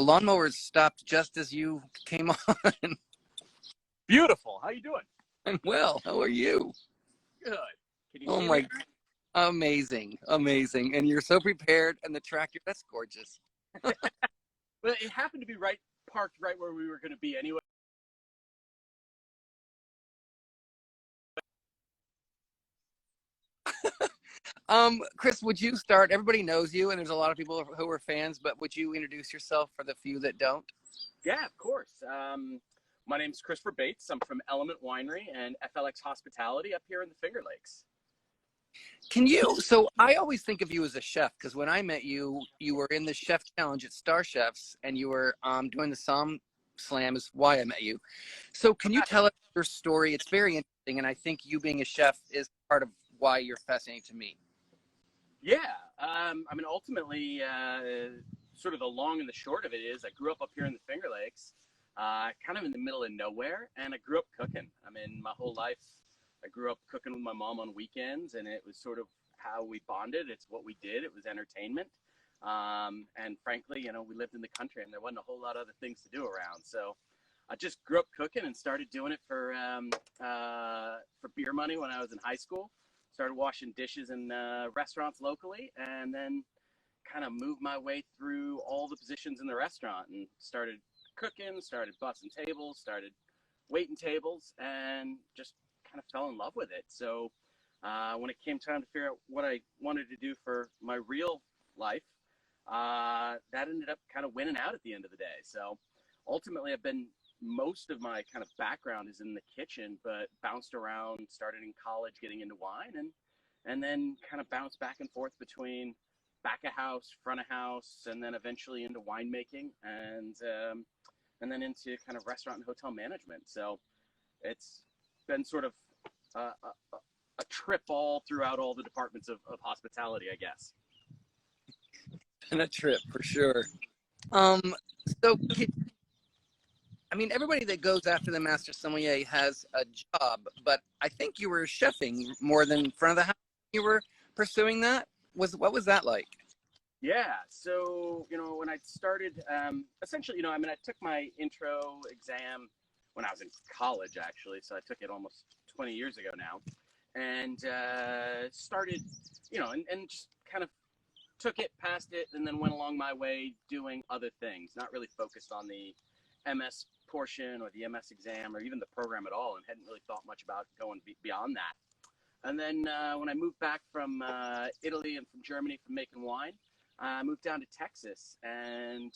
The lawnmower stopped just as you came on. Beautiful. How you doing? I'm well. How are you? Good. Can you Oh see my, me? amazing, amazing. And you're so prepared, and the tractor, that's gorgeous. Well, it happened to be parked right where we were going to be anyway. Chris, would you start? Everybody knows you, and there's a lot of people who are fans, but would you introduce yourself for the few that don't? Yeah, of course. My name's Christoper Bates. I'm from Element Winery and FLX Hospitality up here in the Finger Lakes. So I always think of you as a chef, because when I met you, you were in the chef challenge at Star Chefs, and you were doing the Somm Slam is why I met you. So can you tell us your story? It's very interesting, and I think you being a chef is part of why you're fascinating to me. Yeah. I mean, ultimately, sort of the long and the short of it is I grew up here in the Finger Lakes, kind of in the middle of nowhere, and I grew up cooking. I mean, my whole life, I grew up cooking with my mom on weekends, and it was sort of how we bonded. It's what we did. It was entertainment. And frankly, we lived in the country, and there wasn't a whole lot of other things to do around. So I just grew up cooking and started doing it for beer money when I was in high school. Started washing dishes in restaurants locally, and then kind of moved my way through all the positions in the restaurant and started cooking, started bussing tables, started waiting tables, and just kind of fell in love with it. So when it came time to figure out what I wanted to do for my real life, that ended up kind of winning out at the end of the day. So ultimately, most of my kind of background is in the kitchen, but bounced around, started in college getting into wine, and then kind of bounced back and forth between back of house, front of house, and then eventually into winemaking, and then into kind of restaurant and hotel management. So it's been sort of a trip all throughout all the departments of hospitality, I guess. And a trip for sure. So I mean, everybody that goes after the Master Sommelier has a job, but I think you were chefing more than front of the house. You were pursuing that. What was that like? Yeah, so when I started, essentially, I mean, I took my intro exam when I was in college, actually. So I took it almost 20 years ago now, and started, and just kind of took it, passed it, and then went along my way doing other things, not really focused on the MS portion or the MS exam or even the program at all, and hadn't really thought much about going beyond that. And then when I moved back from Italy and from Germany from making wine, I moved down to Texas and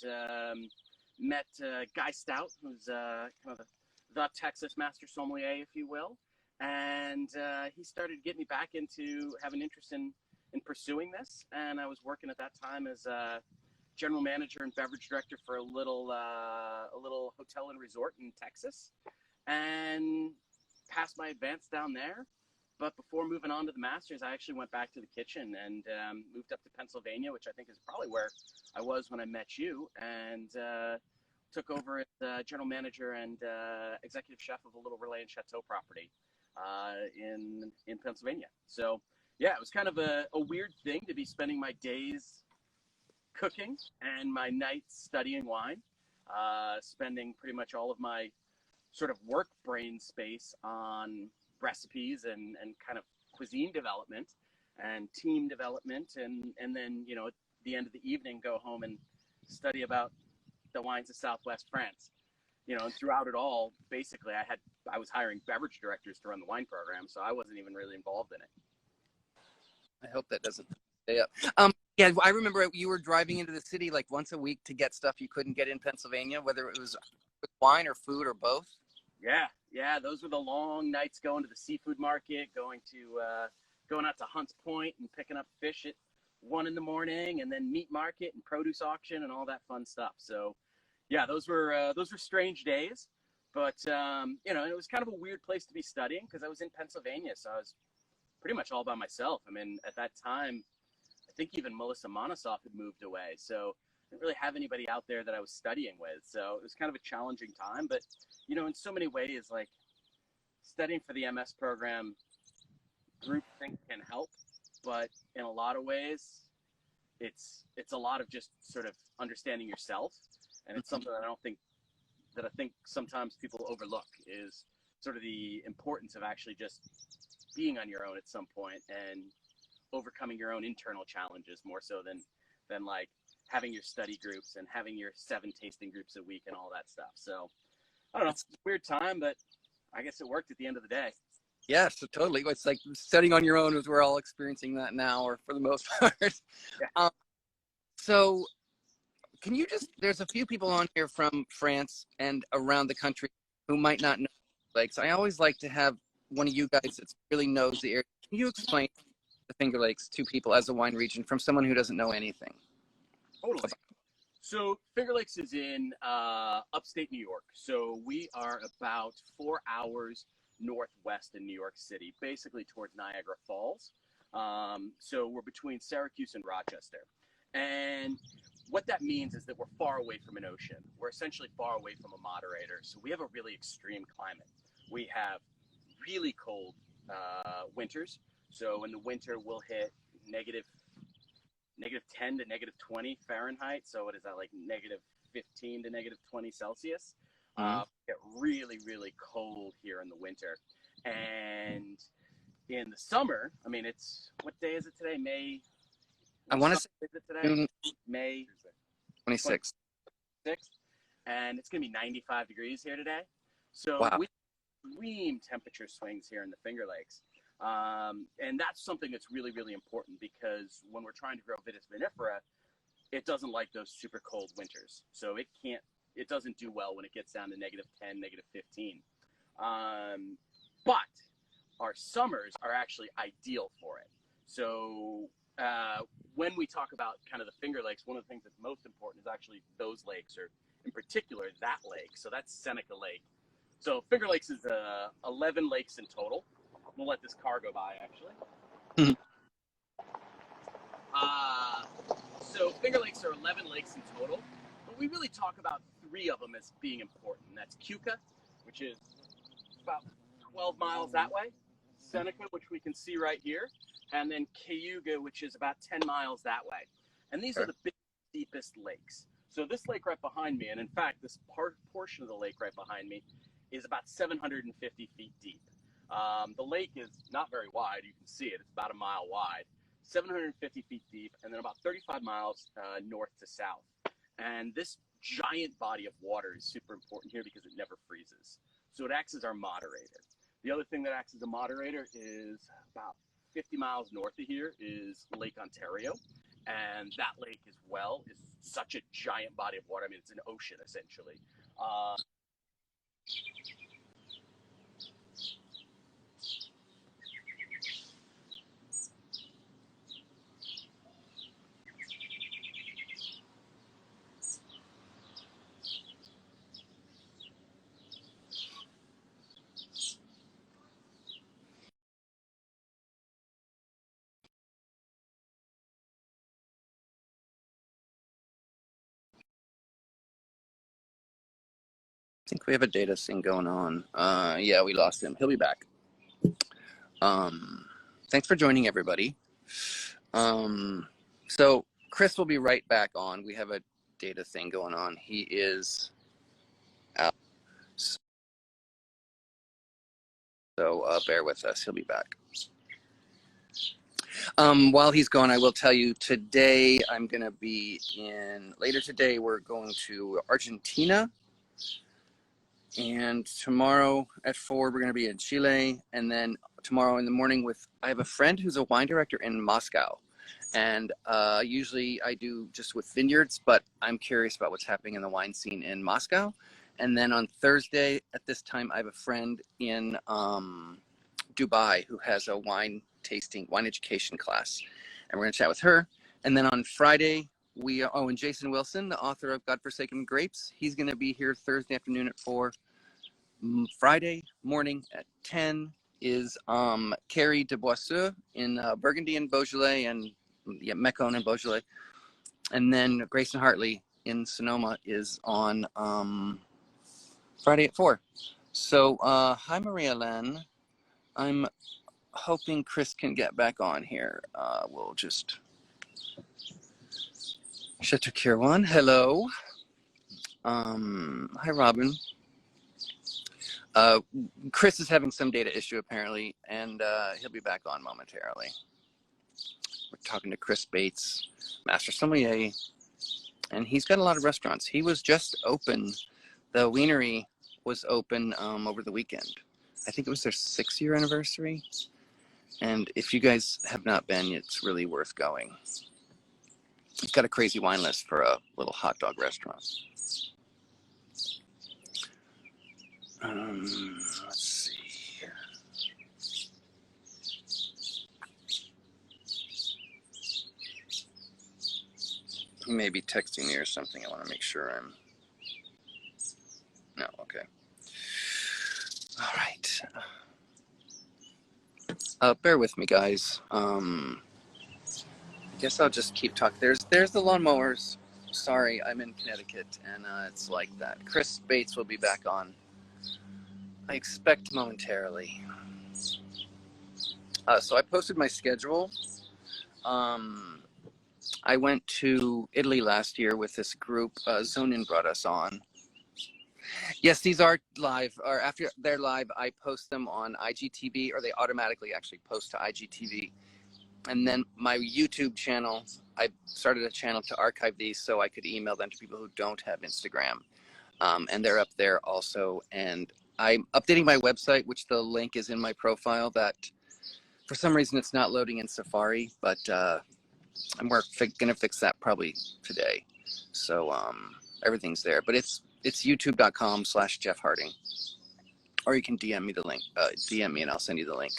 met Guy Stout, who's kind of the Texas Master Sommelier, if you will. And he started getting me back into having interest in pursuing this. And I was working at that time as general manager and beverage director for a little hotel and resort in Texas, and passed my advance down there. But before moving on to the Masters, I actually went back to the kitchen and moved up to Pennsylvania, which I think is probably where I was when I met you, and took over as general manager and executive chef of a little Relais and Chateau property in Pennsylvania. So yeah, it was kind of a weird thing to be spending my days cooking and my nights studying wine, spending pretty much all of my sort of work brain space on recipes and kind of cuisine development and team development, and then at the end of the evening go home and study about the wines of Southwest France. And throughout it all, basically I was hiring beverage directors to run the wine program, so I wasn't even really involved in it. I hope that doesn't stay up. Yeah, I remember you were driving into the city like once a week to get stuff you couldn't get in Pennsylvania, whether it was wine or food or both. Yeah, those were the long nights going to the seafood market, going out to Hunts Point and picking up fish at 1 a.m, and then meat market and produce auction and all that fun stuff. So yeah, those were strange days, but it was kind of a weird place to be studying because I was in Pennsylvania, so I was pretty much all by myself. I mean, at that time, I think even Melissa Monosoff had moved away, so I didn't really have anybody out there that I was studying with. So it was kind of a challenging time, but in so many ways, like studying for the MS program, groupthink can help, but in a lot of ways, it's a lot of just sort of understanding yourself And it's something that I think sometimes people overlook is sort of the importance of actually just being on your own at some point and overcoming your own internal challenges more so than like having your study groups and having your 7 tasting groups a week and all that stuff. So I don't know, it's a weird time, but I guess it worked at the end of the day. Yeah, so totally. It's like studying on your own, as we're all experiencing that now, or for the most part. Yeah. So can you there's a few people on here from France and around the country who might not know lakes. I always like to have one of you guys that really knows the area. Can you explain the Finger Lakes to people as a wine region from someone who doesn't know anything? Totally. So Finger Lakes is in upstate New York. So we are about 4 hours northwest in New York City, basically towards Niagara Falls. So we're between Syracuse and Rochester. And what that means is that we're far away from an ocean. We're essentially far away from a moderator. So we have a really extreme climate. We have really cold winters. So in the winter, we'll hit negative 10 to negative 20 Fahrenheit. So what is that, like negative 15 to negative 20 Celsius? Get really, really cold here in the winter. And in the summer, I mean, what day is it today? May? I want to say is it today? May 26th. And it's going to be 95 degrees here today. So wow. We extreme temperature swings here in the Finger Lakes. And that's something that's really, really important because when we're trying to grow Vitis vinifera, it doesn't like those super cold winters. So it doesn't do well when it gets down to negative 10, negative 15. But our summers are actually ideal for it. So when we talk about kind of the Finger Lakes, one of the things that's most important is actually those lakes, or in particular that lake. So that's Seneca Lake. So Finger Lakes is 11 lakes in total. We'll let this car go by, actually. So Finger Lakes are 11 lakes in total, but we really talk about 3 of them as being important. That's Keuka, which is about 12 miles that way, Seneca, which we can see right here, and then Cayuga, which is about 10 miles that way. And these are the big, deepest lakes. So this lake right behind me, and in fact, this portion of the lake right behind me is about 750 feet deep. The lake is not very wide. You can see it. It's about a mile wide, 750 feet deep, and then about 35 miles north to south. And this giant body of water is super important here because it never freezes. So it acts as our moderator. The other thing that acts as a moderator is about 50 miles north of here is Lake Ontario. And that lake as well is such a giant body of water. I mean, it's an ocean, essentially. I think we have a data thing going on. Yeah, we lost him. He'll be back. Thanks for joining, everybody. So Chris will be right back on. We have a data thing going on. He is out. So bear with us. He'll be back. While he's gone, I will tell you today I'm going to be later today we're going to Argentina. And tomorrow at 4, we're going to be in Chile. And then tomorrow in the morning I have a friend who's a wine director in Moscow. And usually I do just with vineyards, but I'm curious about what's happening in the wine scene in Moscow. And then on Thursday at this time, I have a friend in Dubai who has a wine education class. And we're going to chat with her. And then on Friday, and Jason Wilson, the author of Godforsaken Grapes, he's going to be here Thursday afternoon at 4. Friday morning at 10 is Carrie de Boisseux in Burgundy and Beaujolais, and Mecon and Beaujolais. And then Grayson Hartley in Sonoma is on Friday at 4. So hi, Maria Len. I'm hoping Chris can get back on here. We'll just Chateau Kirwan, hello. Hi, Robin. Uh, Chris is having some data issue apparently, and he'll be back on momentarily. We're talking to Chris Bates, Master Sommelier, and he's got a lot of restaurants. He was just open. The Wienery was open over the weekend. I think it was their 6-year anniversary. And if you guys have not been, it's really worth going. He's got a crazy wine list for a little hot dog restaurant. Let's see. He may be texting me or something. I want to make sure I'm... No, okay. All right. Bear with me, guys. I guess I'll just keep talking. There's the lawnmowers. Sorry, I'm in Connecticut, and it's like that. Chris Bates will be back on, I expect, momentarily. So I posted my schedule. I went to Italy last year with this group. Zonin brought us on. Yes, these are live, or after they're live, I post them on IGTV, or they automatically actually post to IGTV. And then my YouTube channel, I started a channel to archive these so I could email them to people who don't have Instagram. And they're up there also. And I'm updating my website, which the link is in my profile, that for some reason it's not loading in Safari, but I'm gonna fix that probably today. So everything's there, but it's youtube.com/Jeff Harding, or you can DM me the link. DM me and I'll send you the link.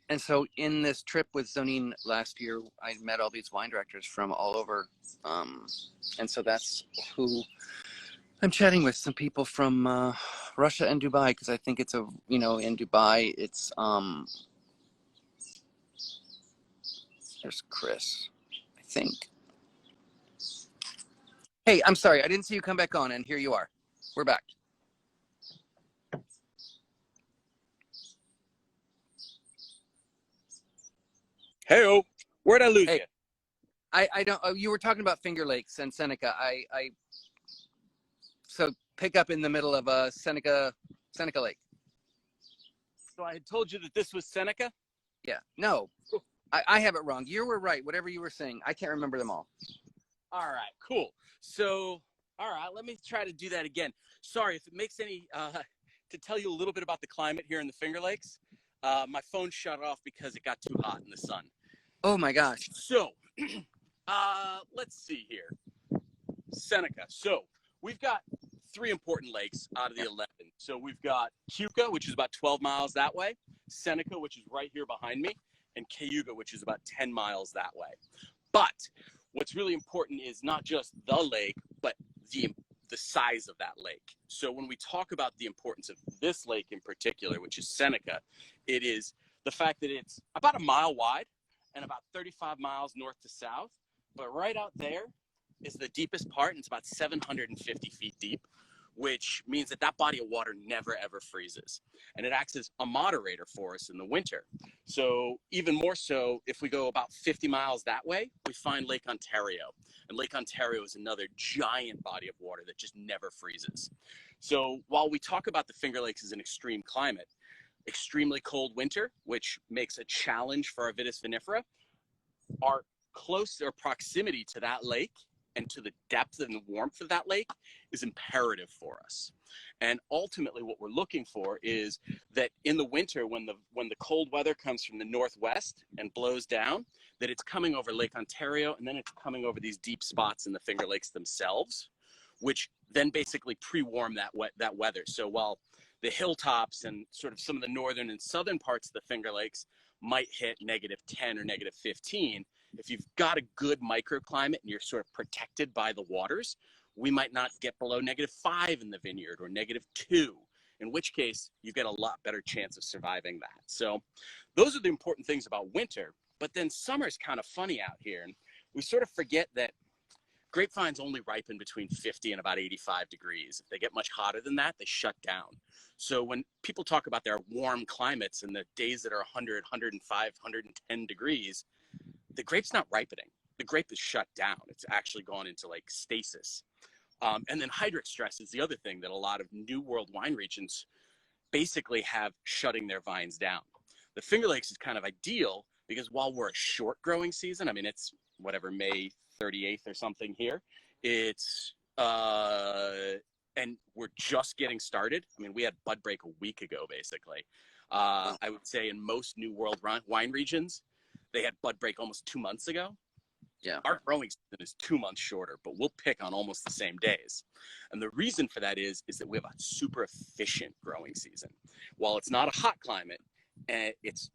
And so in this trip with Zonin last year, I met all these wine directors from all over. And so that's who I'm chatting with, some people from Russia and Dubai, because I think it's in Dubai, it's, there's Chris, I think. Hey, I'm sorry, I didn't see you come back on, and here you are. We're back. Hey-o, where'd I lose you? I don't. You were talking about Finger Lakes and Seneca. So pick up in the middle of Seneca Lake. So I had told you that this was Seneca? Yeah. No, I have it wrong. You were right. Whatever you were saying, I can't remember them all. All right, cool. So, all right, let me try to do that again. Sorry if it makes any, to tell you a little bit about the climate here in the Finger Lakes. My phone shut off because it got too hot in the sun. Oh my gosh. So, let's see here. Seneca. So we've got 3 important lakes out of the 11. So we've got Keuka, which is about 12 miles that way, Seneca, which is right here behind me, and Cayuga, which is about 10 miles that way. But what's really important is not just the lake, but the size of that lake. So when we talk about the importance of this lake in particular, which is Seneca, it is the fact that it's about a mile wide and about 35 miles north to south. But right out there is the deepest part, and it's about 750 feet deep, which means that that body of water never ever freezes, and it acts as a moderator for us in the winter. So even more so, if we go about 50 miles that way, we find Lake Ontario, and Lake Ontario is another giant body of water that just never freezes. So while we talk about the Finger Lakes as an extreme climate, extremely cold winter, which makes a challenge for our Vitis vinifera, our close or proximity to that lake and to the depth and the warmth of that lake is imperative for us. And ultimately what we're looking for is that in the winter, when the cold weather comes from the northwest and blows down, that it's coming over Lake Ontario, and then it's coming over these deep spots in the Finger Lakes themselves, which then basically pre-warm that weather. So while the hilltops and sort of some of the northern and southern parts of the Finger Lakes might hit -10 or -15, if you've got a good microclimate and you're sort of protected by the waters, we might not get below -5 in the vineyard or -2, in which case you get a lot better chance of surviving that. So those are the important things about winter. But then summer's kind of funny out here, and we sort of forget that grapevines only ripen between 50 and about 85 degrees. If they get much hotter than that, they shut down. So when people talk about their warm climates and the days that are 100, 105, 110 degrees, the grape's not ripening. The grape is shut down. It's actually gone into like stasis. And then hydric stress is the other thing that a lot of New World wine regions basically have shutting their vines down. The Finger Lakes is kind of ideal because while we're a short growing season, I mean, it's whatever, May 38th or something here, it's, and we're just getting started. I mean, we had bud break a week ago, basically. I would say in most New World wine regions, they had bud break almost 2 months ago. Yeah. Our growing season is 2 months shorter, but we'll pick on almost the same days. And the reason for that is that we have a super efficient growing season. While it's not a hot climate, and it's,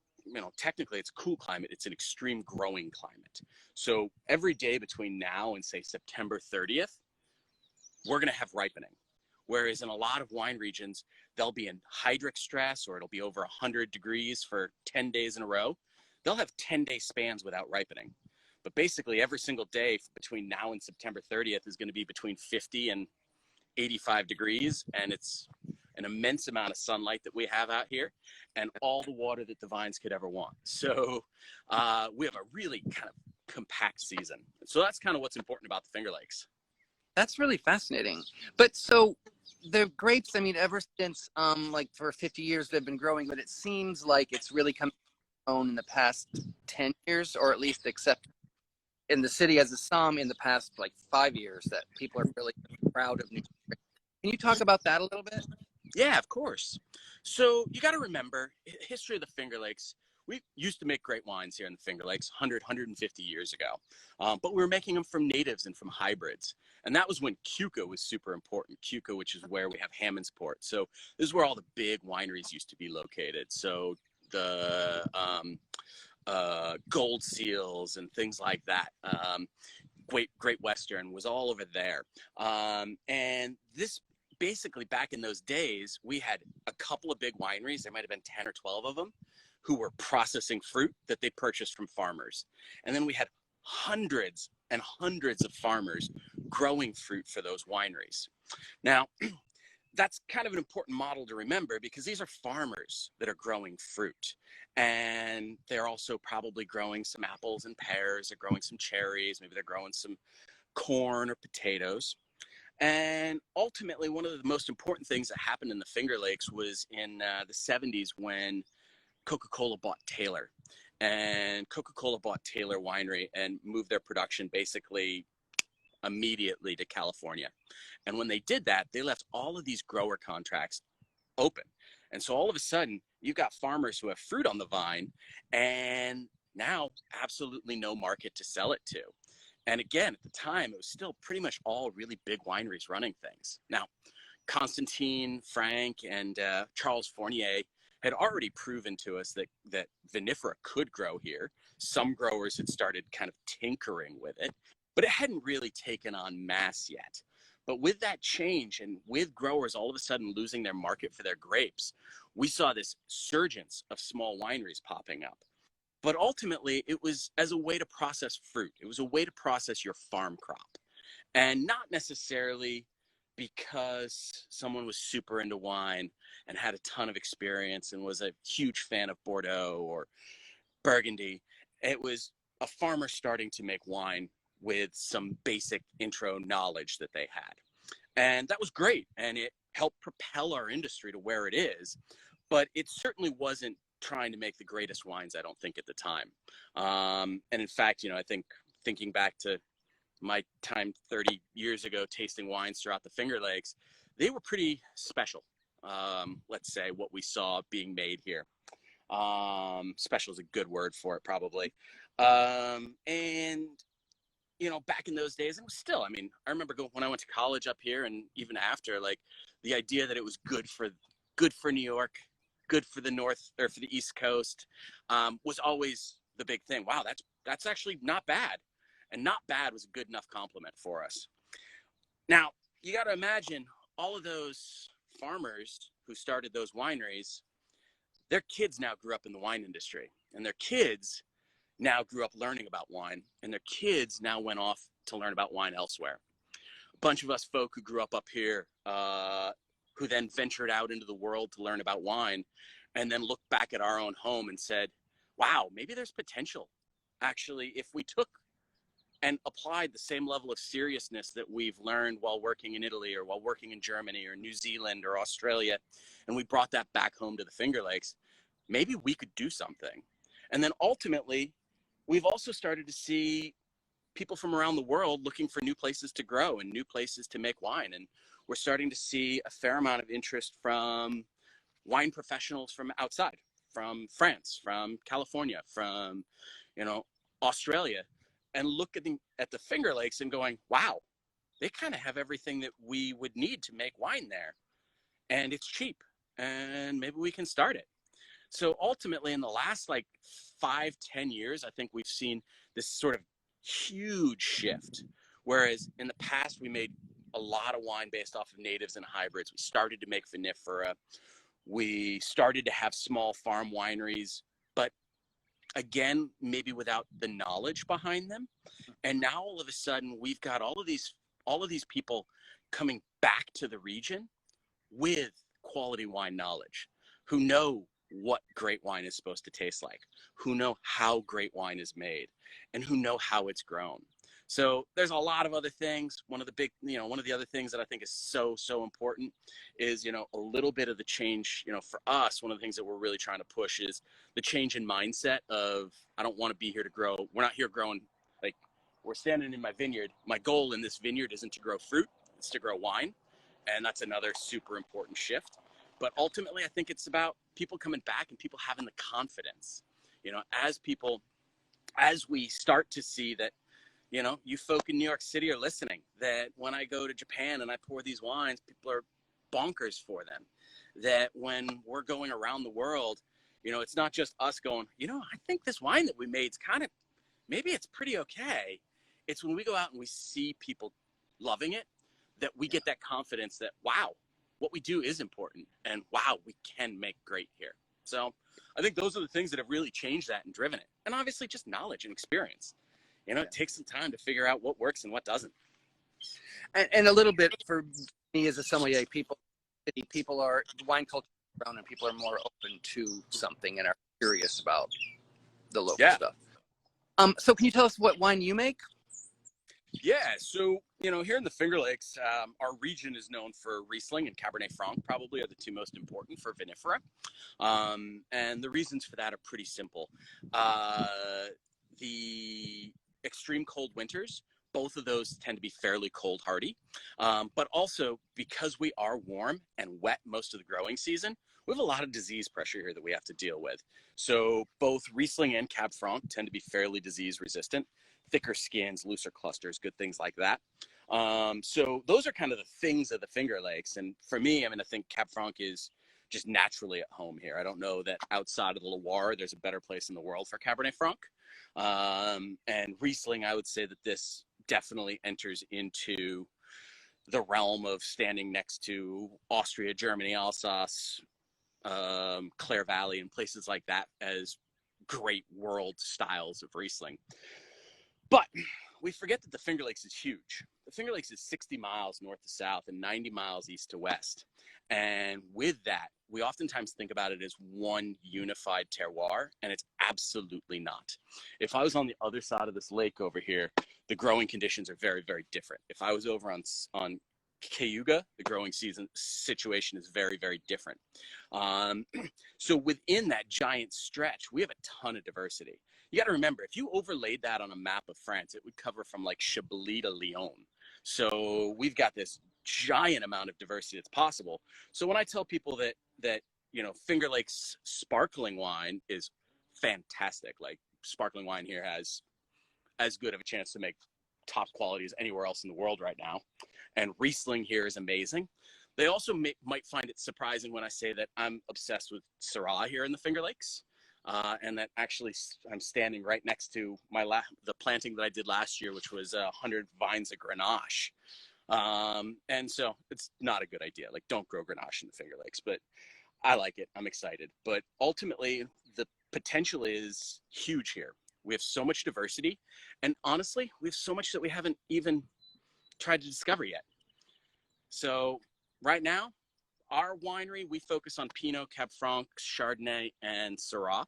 technically it's a cool climate, it's an extreme growing climate. So every day between now and say September 30th, we're going to have ripening. Whereas in a lot of wine regions, they'll be in hydric stress, or it'll be over 100 degrees for 10 days in a row. They'll have 10-day spans without ripening. But basically every single day between now and September 30th is going to be between 50 and 85 degrees. And it's an immense amount of sunlight that we have out here and all the water that the vines could ever want. So we have a really kind of compact season. So that's kind of what's important about the Finger Lakes. That's really fascinating. But so the grapes, I mean, ever since like for 50 years they've been growing, but it seems like it's really come on in the past 10 years, or at least except in the city as a Somm in the past like 5 years, that people are really proud of New York. Can you talk about that a little bit? Yeah, of course. So you got to remember, history of the Finger Lakes, we used to make great wines here in the Finger Lakes 150 years ago. But we were making them from natives and from hybrids. And that was when Cuca was super important. Cuca, which is where we have Hammondsport. So this is where all the big wineries used to be located. So the Gold Seals and things like that. Great Western was all over there. And this basically, back in those days, we had a couple of big wineries. There might have been 10 or 12 of them who were processing fruit that they purchased from farmers. And then we had hundreds and hundreds of farmers growing fruit for those wineries. Now, that's kind of an important model to remember because these are farmers that are growing fruit. And they're also probably growing some apples and pears. They're growing some cherries. Maybe they're growing some corn or potatoes. And ultimately, one of the most important things that happened in the Finger Lakes was in the 70s when Coca-Cola bought Taylor. And Coca-Cola bought Taylor Winery and moved their production basically immediately to California. And when they did that, they left all of these grower contracts open. And so all of a sudden, you've got farmers who have fruit on the vine and now absolutely no market to sell it to. And again, at the time, it was still pretty much all really big wineries running things. Now, Constantine, Frank, and Charles Fournier had already proven to us that vinifera could grow here. Some growers had started kind of tinkering with it, but it hadn't really taken on mass yet. But with that change and with growers all of a sudden losing their market for their grapes, we saw this surgence of small wineries popping up. But ultimately, it was as a way to process fruit. It was a way to process your farm crop. And not necessarily because someone was super into wine and had a ton of experience and was a huge fan of Bordeaux or Burgundy. It was a farmer starting to make wine with some basic intro knowledge that they had. And that was great. And it helped propel our industry to where it is. But it certainly wasn't trying to make the greatest wines, I don't think, at the time. And in fact, I think thinking back to my time 30 years ago tasting wines throughout the Finger Lakes, they were pretty special. Let's say what we saw being made here. Special is a good word for it, probably. And back in those days, it was still, I remember when I went to college up here and even after, like the idea that it was good for New York, good for the North or for the East Coast, was always the big thing. Wow, that's actually not bad. And not bad was a good enough compliment for us. Now, you got to imagine all of those farmers who started those wineries, their kids now grew up in the wine industry, and their kids now grew up learning about wine, and their kids now went off to learn about wine elsewhere. A bunch of us folk who grew up here, who then ventured out into the world to learn about wine, and then looked back at our own home and said, wow, maybe there's potential. Actually, if we took and applied the same level of seriousness that we've learned while working in Italy or while working in Germany or New Zealand or Australia, and we brought that back home to the Finger Lakes, maybe we could do something. And then ultimately, we've also started to see people from around the world looking for new places to grow and new places to make wine. And we're starting to see a fair amount of interest from wine professionals from outside, from France, from California, from, Australia, and look at the Finger Lakes and going, wow, they kind of have everything that we would need to make wine there. And it's cheap. And maybe we can start it. So ultimately, in the last like 5-10 years, I think we've seen this sort of huge shift. Whereas in the past, we made a lot of wine based off of natives and hybrids. We started to make vinifera. We started to have small farm wineries, but again, maybe without the knowledge behind them. And now all of a sudden, we've got all of these people coming back to the region with quality wine knowledge, who know what great wine is supposed to taste like, who know how great wine is made, and who know how it's grown. So there's a lot of other things. One of the other things that I think is so, so important is, a little bit of the change, for us, one of the things that we're really trying to push is the change in mindset of, I don't want to be here to grow. We're not here growing, like, we're standing in my vineyard. My goal in this vineyard isn't to grow fruit, it's to grow wine. And that's another super important shift. But ultimately, I think it's about people coming back and people having the confidence, as we start to see that, you folk in New York City are listening, that when I go to Japan and I pour these wines, people are bonkers for them. That when we're going around the world, it's not just us going, I think this wine that we made is kind of, maybe it's pretty okay. It's when we go out and we see people loving it, that we get that confidence that, wow, what we do is important, and wow, we can make great here. So I think those are the things that have really changed that and driven it. And obviously just knowledge and experience. It takes some time to figure out what works and what doesn't. And a little bit for me as a sommelier, the wine culture around, and people are more open to something and are curious about the local stuff. So can you tell us what wine you make? Yeah, so, here in the Finger Lakes, our region is known for Riesling and Cabernet Franc, probably are the two most important for vinifera. And the reasons for that are pretty simple. The extreme cold winters, both of those tend to be fairly cold hardy. But also, because we are warm and wet most of the growing season, we have a lot of disease pressure here that we have to deal with. So both Riesling and Cab Franc tend to be fairly disease resistant. Thicker skins, looser clusters, good things like that. So those are kind of the things of the Finger Lakes. And for me, I think Cab Franc is just naturally at home here. I don't know that outside of the Loire, there's a better place in the world for Cabernet Franc. And Riesling, I would say that this definitely enters into the realm of standing next to Austria, Germany, Alsace, Clare Valley, and places like that as great world styles of Riesling. But we forget that the Finger Lakes is huge. The Finger Lakes is 60 miles north to south and 90 miles east to west. And with that, we oftentimes think about it as one unified terroir, and it's absolutely not. If I was on the other side of this lake over here, the growing conditions are very, very different. If I was over on Cayuga, the growing situation is very, very different. So within that giant stretch, we have a ton of diversity. You got to remember, if you overlaid that on a map of France, it would cover from like Chablis to Lyon. So we've got this giant amount of diversity that's possible. So when I tell people that Finger Lakes sparkling wine is fantastic, like sparkling wine here has as good of a chance to make top quality as anywhere else in the world right now, and Riesling here is amazing. They also might find it surprising when I say that I'm obsessed with Syrah here in the Finger Lakes. And that actually I'm standing right next to the planting that I did last year, which was 100 vines of Grenache. And so it's not a good idea. Like, don't grow Grenache in the Finger Lakes, but I like it. I'm excited. But ultimately, the potential is huge here. We have so much diversity. And honestly, we have so much that we haven't even tried to discover yet. So right now, our winery, we focus on Pinot, Cab Franc, Chardonnay, and Syrah,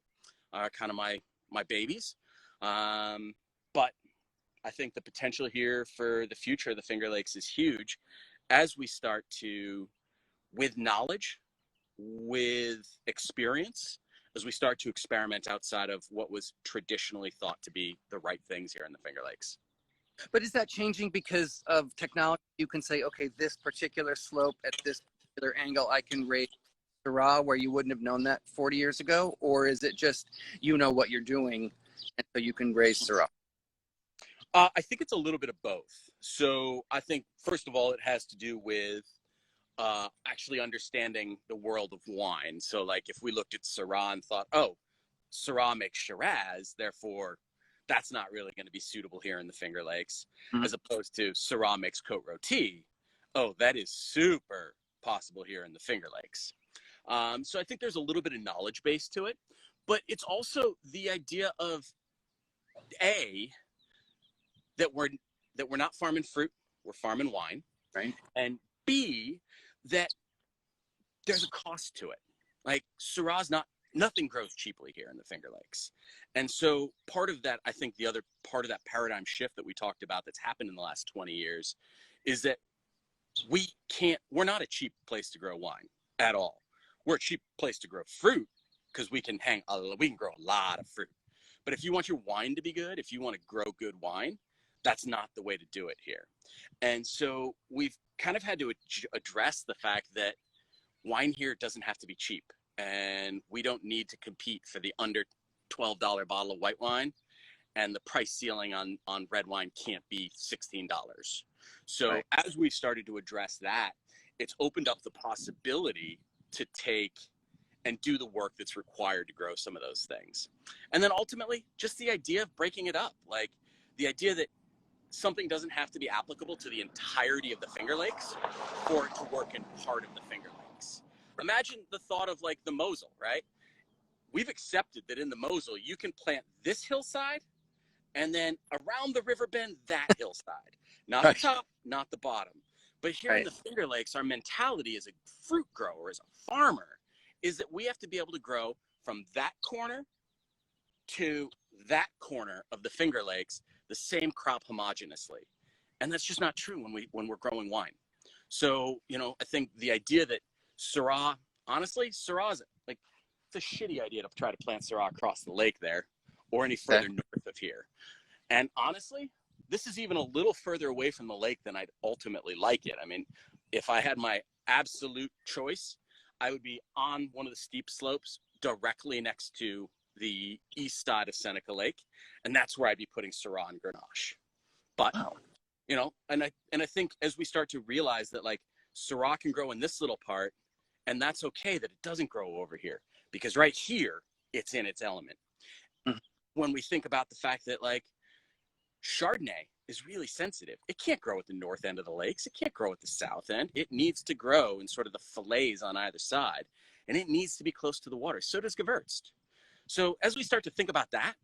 are kind of my babies. But I think the potential here for the future of the Finger Lakes is huge as we start to, with knowledge, with experience, as we start to experiment outside of what was traditionally thought to be the right things here in the Finger Lakes. But is that changing because of technology? You can say, okay, this particular slope at this particular angle, I can raise Syrah where you wouldn't have known that 40 years ago? Or is it just, you know what you're doing, and so you can raise Syrah? I think it's a little bit of both. So I think, first of all, it has to do with actually understanding the world of wine. So like if we looked at Syrah and thought, oh, Syrah makes Shiraz, therefore that's not really going to be suitable here in the Finger Lakes, as opposed to Syrah makes Côte Rôtie. Oh, that is super possible here in the Finger Lakes. So I think there's a little bit of knowledge base to it, but it's also the idea of that we're not farming fruit, we're farming wine, Right. and B, that there's a cost to it. Like Syrah's nothing grows cheaply here in the Finger Lakes. And so part of that, I think the other part of that paradigm shift that we talked about that's happened in the last 20 years is that we're not a cheap place to grow wine at all. We're a cheap place to grow fruit because we can grow a lot of fruit. But if you want your wine to be good, if you want to grow good wine, that's not the way to do it here. And so we've kind of had to address the fact that wine here doesn't have to be cheap, and we don't need to compete for the under $12 bottle of white wine, and the price ceiling on red wine can't be $16. So right. as we've started to address that, it's opened up the possibility to take and do the work that's required to grow some of those things. And then ultimately, just the idea of breaking it up, like the idea that something doesn't have to be applicable to the entirety of the Finger Lakes for it to work in part of the Finger Lakes. Imagine the thought of like the Mosel, right? We've accepted that in the Mosel, you can plant this hillside and then around the river bend, that hillside. Not the top, not the bottom. But here in the Finger Lakes, our mentality as a fruit grower, as a farmer, is that we have to be able to grow from that corner to that corner of the Finger Lakes the same crop homogenously. And that's just not true when we're growing wine. So, I think the idea that Syrah, honestly, Syrah's like, it's a shitty idea to try to plant Syrah across the lake there or any further north of here. And honestly, this is even a little further away from the lake than I'd ultimately like it. I mean, if I had my absolute choice, I would be on one of the steep slopes directly next to the east side of Seneca Lake, and that's where I'd be putting Syrah and Grenache. But and I think as we start to realize that like Syrah can grow in this little part, and that's okay that it doesn't grow over here, because right here it's in its element. When we think about the fact that like Chardonnay is really sensitive, it can't grow at the north end of the lakes, it can't grow at the south end, it needs to grow in sort of the fillets on either side, and it needs to be close to the water. So does Gewürzt. So as we start to think about that,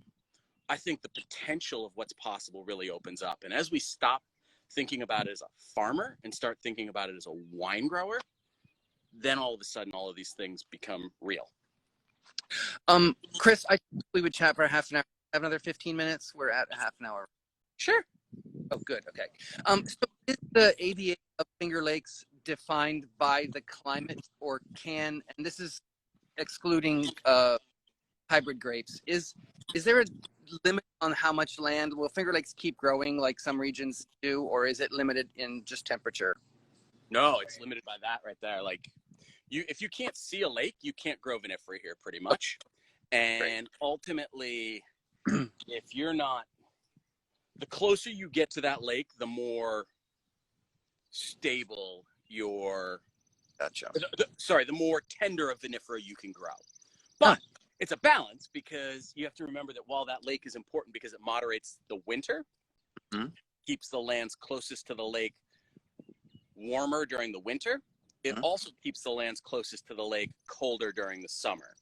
I think the potential of what's possible really opens up. And as we stop thinking about it as a farmer and start thinking about it as a wine grower, then all of a sudden, all of these things become real. Chris, I think we would chat for half an hour. Have another 15 minutes. We're at a half an hour. Sure. Oh, good. Okay. So is the AVA of Finger Lakes defined by the climate, or and this is excluding hybrid grapes, is there a limit on how much land will Finger Lakes keep growing like some regions do, or is it limited in just temperature? No, it's limited by that right there. Like if you can't see a lake, you can't grow vinifera here pretty much. And ultimately, if you're not, the closer you get to that lake, the more stable your, the more tender of vinifera you can grow. But it's a balance, because you have to remember that while that lake is important because it moderates the winter, keeps the lands closest to the lake warmer during the winter, it also keeps the lands closest to the lake colder during the summer.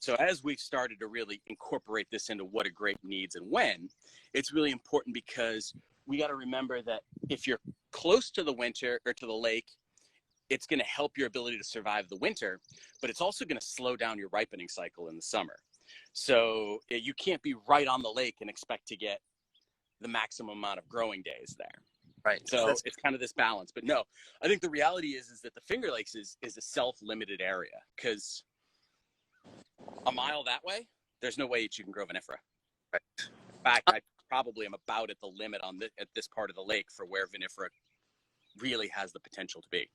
So as we've started to really incorporate this into what a grape needs and when, it's really important, because we got to remember that if you're close to the winter or to the lake, it's going to help your ability to survive the winter, but it's also going to slow down your ripening cycle in the summer. So you can't be right on the lake and expect to get the maximum amount of growing days there. Right. So it's kind of this balance. But no, I think the reality is that the Finger Lakes is a self-limited area, because a mile that way, there's no way that you can grow vinifera. Right. In fact, I probably am about at the limit at this part of the lake for where vinifera really has the potential to be.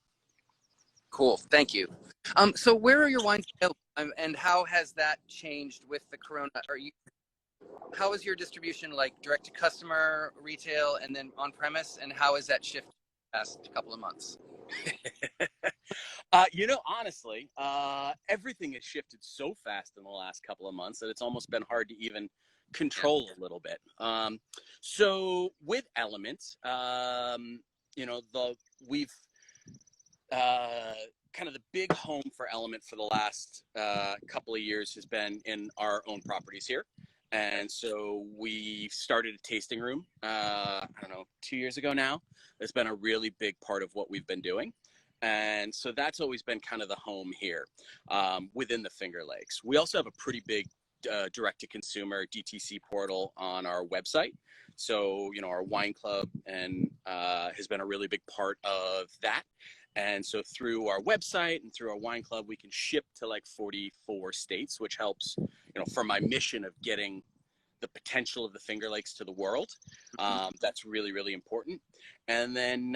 Cool. Thank you. So where are your wines available, and how has that changed with the Corona? How is your distribution, like direct to customer, retail, and then on premise? And how has that shifted the past couple of months? Honestly, everything has shifted so fast in the last couple of months that it's almost been hard to even control a little bit. So with Element, we've kind of the big home for Element for the last couple of years has been in our own properties here. And so we started a tasting room, 2 years ago now. It's been a really big part of what we've been doing. And so that's always been kind of the home here within the Finger Lakes. We also have a pretty big direct-to-consumer DTC portal on our website. So, our wine club has been a really big part of that. And so through our website and through our wine club, we can ship to like 44 states, which helps, for my mission of getting the potential of the Finger Lakes to the world. That's really, really important. And then,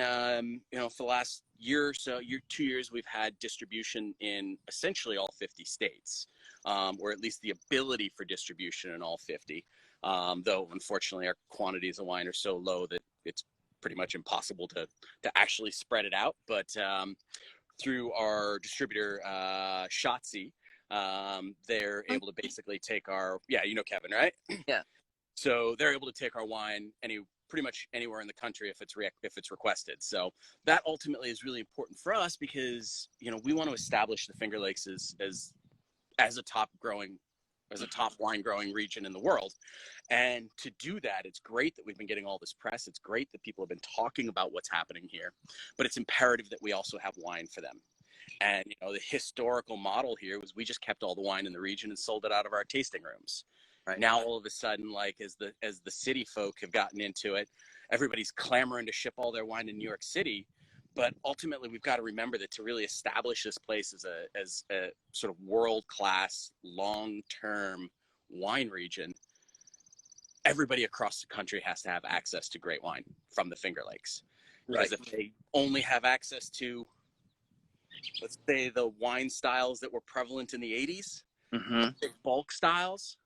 for the last year or so, 2 years, we've had distribution in essentially all 50 states, or at least the ability for distribution in all 50. Though, unfortunately, our quantities of wine are so low that it's pretty much impossible to actually spread it out. But through our distributor, Shotzi, they're able to basically take our, Kevin, right? Yeah. So they're able to take our wine pretty much anywhere in the country if it's requested. So that ultimately is really important for us because, we want to establish the Finger Lakes as a top wine growing region in the world. And to do that, it's great that we've been getting all this press. It's great that people have been talking about what's happening here, but it's imperative that we also have wine for them. And, the historical model here was we just kept all the wine in the region and sold it out of our tasting rooms. Right. Now, all of a sudden, like as the city folk have gotten into it, everybody's clamoring to ship all their wine to New York City. But ultimately, we've got to remember that to really establish this place as a sort of world-class, long-term wine region, everybody across the country has to have access to great wine from the Finger Lakes. Because if they only have access to, let's say, the wine styles that were prevalent in the 80s, big bulk styles,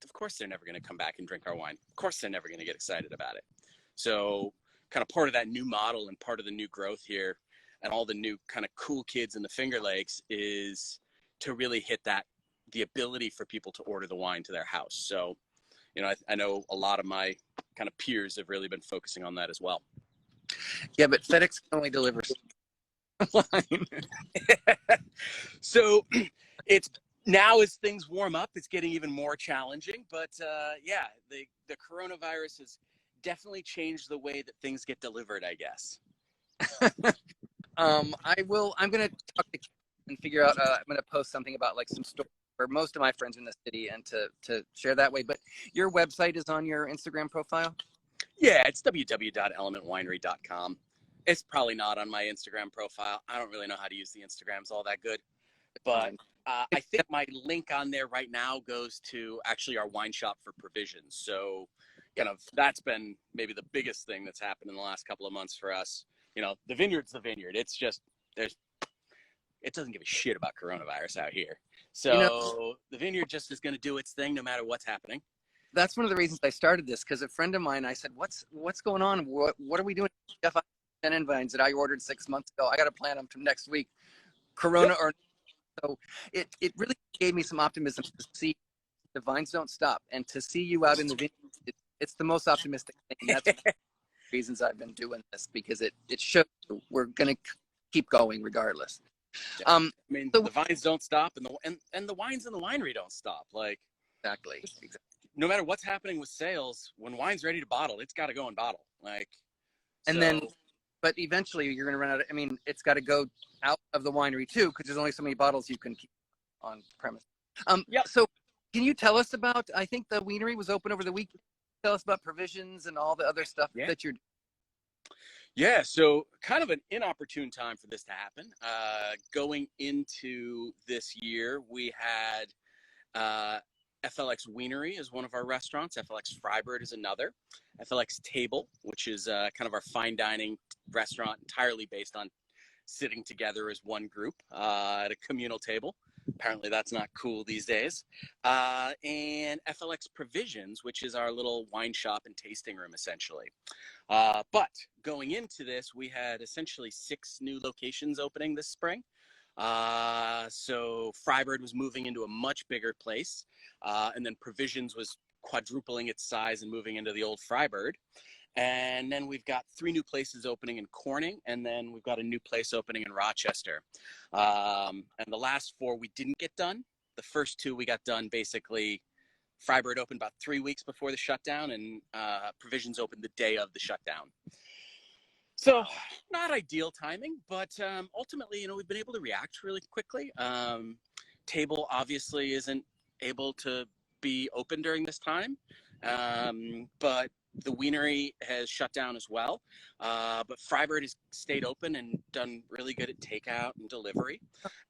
of course they're never going to come back and drink our wine. Of course they're never going to get excited about it. So kind of part of that new model and part of the new growth here and all the new kind of cool kids in the Finger Lakes is to really hit the ability for people to order the wine to their house. So, I know a lot of my kind of peers have really been focusing on that as well. Yeah, but FedEx can only deliver wine. So it's now as things warm up, it's getting even more challenging. But the coronavirus has definitely changed the way that things get delivered, I guess. I'm going to talk to Kim and figure out, I'm going to post something about like some stores for most of my friends in the city and to share that way. But your website is on your Instagram profile? Yeah, it's www.elementwinery.com. It's probably not on my Instagram profile. I don't really know how to use the Instagrams all that good. But I think my link on there right now goes to actually our wine shop for provisions. So that's been maybe the biggest thing that's happened in the last couple of months for us. The vineyard's the vineyard. It's just, it doesn't give a shit about coronavirus out here. So the vineyard just is going to do its thing no matter what's happening. That's one of the reasons I started this, because a friend of mine, I said, what's going on? What are we doing? Jeff, I have 10 vines that I ordered 6 months ago. I got to plant them from next week. Corona or so it really gave me some optimism to see the vines don't stop, and to see you out in the vineyard, it's the most optimistic thing. That's one of the reasons I've been doing this, because it shows we're going to keep going regardless. The vines don't stop, and the wines in the winery don't stop. Like exactly. No matter what's happening with sales, when wine's ready to bottle, it's got to go and bottle. But eventually you're going to run out. It's got to go out of the winery too, because there's only so many bottles you can keep on premise. So can you tell us about, I think the winery was open over the week. tell us about provisions and all the other stuff Yeah. that you're. Yeah, so kind of an inopportune time for this to happen. Going into this year, we had FLX Wienery is one of our restaurants. FLX Freibird is another. FLX Table, which is kind of our fine dining restaurant entirely based on sitting together as one group at a communal table. Apparently that's not cool these days. And FLX Provisions, which is our little wine shop and tasting room, essentially. But going into this, we had essentially 6 new locations opening this spring. So Freibird was moving into a much bigger place, and then Provisions was quadrupling its size and moving into the old Freibird. And then we've got 3 new places opening in Corning, and then we've got a new place opening in Rochester. And the last 4 we didn't get done. The first 2 we got done basically. Freibird opened about 3 weeks before the shutdown, and Provisions opened the day of the shutdown. So not ideal timing, but ultimately, we've been able to react really quickly. Table obviously isn't able to be open during this time, but the Wienery has shut down as well. But Freibird has stayed open and done really good at takeout and delivery.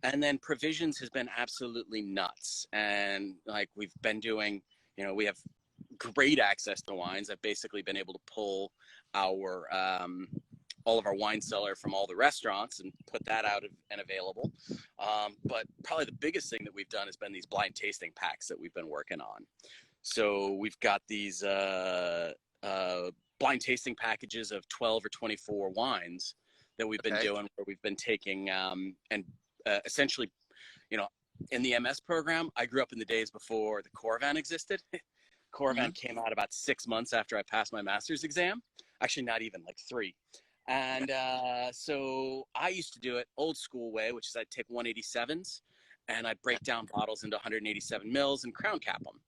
And then Provisions has been absolutely nuts. And like we've been doing, we have great access to wines. I've basically been able to pull our all of our wine cellar from all the restaurants and put that out and available. But probably the biggest thing that we've done has been these blind tasting packs that we've been working on. So we've got these blind tasting packages of 12 or 24 wines that we've been doing, where we've been taking and essentially, in the MS program, I grew up in the days before the Corvan existed. Corvan came out about 6 months after I passed my master's exam. Actually, not even, like 3. And so I used to do it old school way, which is I'd take 187s and I'd break down bottles into 187 mils and crown cap them.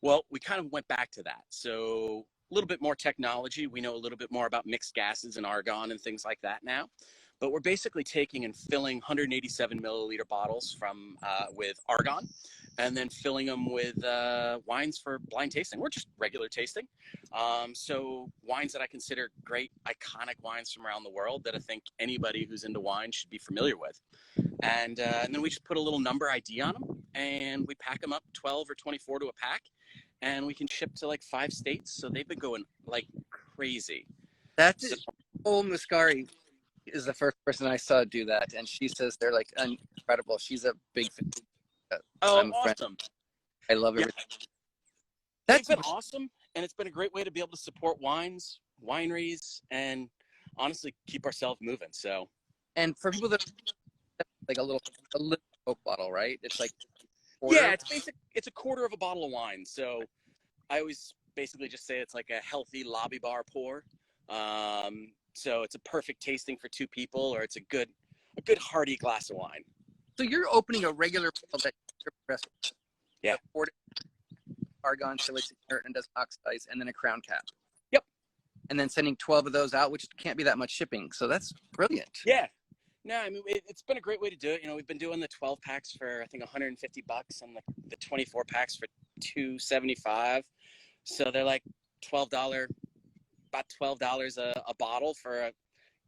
Well, we kind of went back to that. So a little bit more technology. We know a little bit more about mixed gases and argon and things like that now. But we're basically taking and filling 187 milliliter bottles from with argon, and then filling them with wines for blind tasting. We're just regular tasting. So wines that I consider great, iconic wines from around the world that I think anybody who's into wine should be familiar with. And then we just put a little number ID on them, and we pack them up 12 or 24 to a pack, and we can ship to like 5 states. So they've been going like crazy. That's Muscari is the first person I saw do that, and she says they're like incredible. She's a big fan. Oh, awesome. I love everything. That's been awesome, and it's been a great way to be able to support wines, wineries, and honestly keep ourselves moving. So, and for people that like a little Coke bottle, right? It's like it's a quarter of a bottle of wine. So I always basically just say it's like a healthy lobby bar pour. So it's a perfect tasting for 2 people, or it's a good hearty glass of wine. So you're opening a regular bottle that argon, silicates and does oxidize, and then a crown cap. Yep. And then sending 12 of those out, which can't be that much shipping. So that's brilliant. Yeah. No, I mean, it's been a great way to do it. We've been doing the 12 packs for, I think, $150, and the 24 packs for $275. So they're like $12, about $12 a bottle for a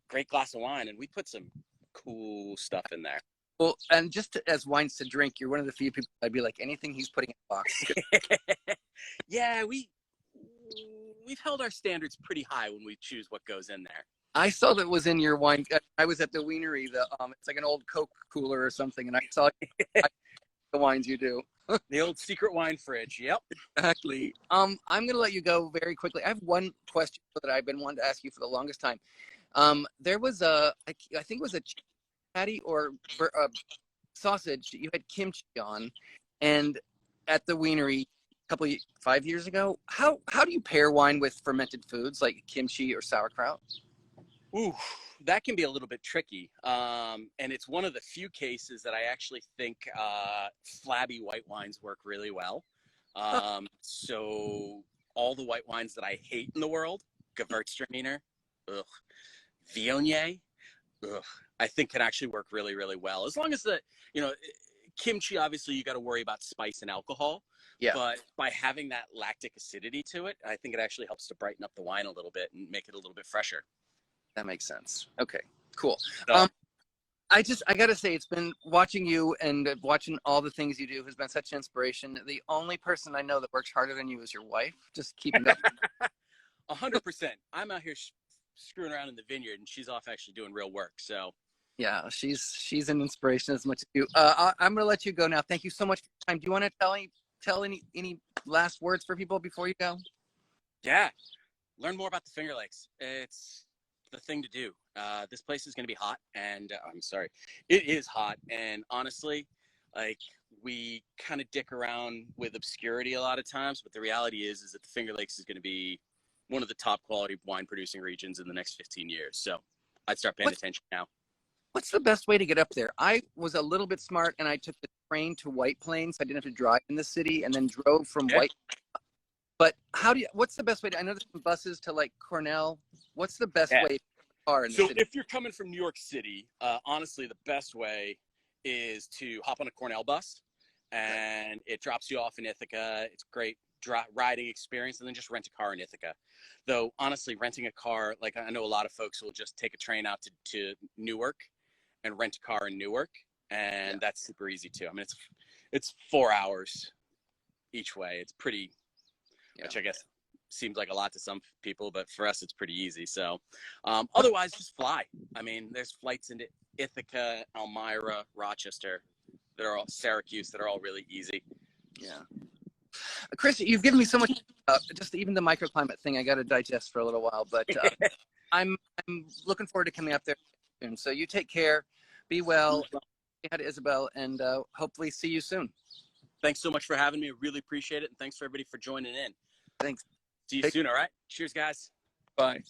great glass of wine. And we put some cool stuff in there. Well, and just as wines to drink, you're one of the few people I'd be like, anything he's putting in a box. Yeah, we've held our standards pretty high when we choose what goes in there. I saw that was in your wine. I was at the Wienery. It's like an old Coke cooler or something, and I saw the wines you do. The old secret wine fridge. Yep. Exactly. I'm going to let you go very quickly. I have one question that I've been wanting to ask you for the longest time. There was I think it was a patty or sausage that you had kimchi on, and at the Wienery a 5 years ago. How do you pair wine with fermented foods like kimchi or sauerkraut? Ooh, that can be a little bit tricky. And it's one of the few cases that I actually think flabby white wines work really well. So all the white wines that I hate in the world, Gewürztraminer, Viognier, I think can actually work really, really well. As long as kimchi, obviously, you got to worry about spice and alcohol. Yeah, But by having that lactic acidity to it, I think it actually helps to brighten up the wine a little bit and make it a little bit fresher. that makes sense. Okay, cool. So, I gotta say, it's been watching you and watching all the things you do has been such an inspiration. The only person I know that works harder than you is your wife. Just keeping it up. 100%. I'm out here screwing around in the vineyard, and she's off actually doing real work. So, Yeah, she's an inspiration as much as you. I'm gonna let you go now. Thank you so much for your time. Do you want to tell any last words for people before you go? yeah, learn more about the Finger Lakes. It's the thing to do. This place is going to be hot, and I'm sorry, it is hot. And honestly, like, we kind of dick around with obscurity a lot of times, but the reality is that the Finger Lakes is going to be one of the top quality wine producing regions in the next 15 years. So I'd start paying attention now. What's the best way to get up there? I was a little bit smart and I took the train to White Plains. So I didn't have to drive in the city and then drove from White. But what's the best way I know there's some buses to like Cornell. What's the best way to get a car in the So city? if you're coming from New York City, honestly, the best way is to hop on a Cornell bus, and it drops you off in Ithaca. It's a great riding experience, and then just rent a car in Ithaca. Though honestly, renting a car, like I know a lot of folks will just take a train out to Newark and rent a car in Newark, and that's super easy too. I mean, it's 4 hours each way. It's pretty, which I guess seems like a lot to some people, but for us, it's pretty easy. So otherwise, just fly. I mean, there's flights into Ithaca, Elmira, Rochester, that are all Syracuse, that are all really easy. Yeah. Chris, you've given me so much, just even the microclimate thing I got to digest for a little while, but I'm looking forward to coming up there soon. So you take care, be well, say hi to Isabel, and hopefully see you soon. Thanks so much for having me. Really appreciate it. And thanks for everybody for joining in. Thanks. See you soon. All right. Cheers, guys. Bye.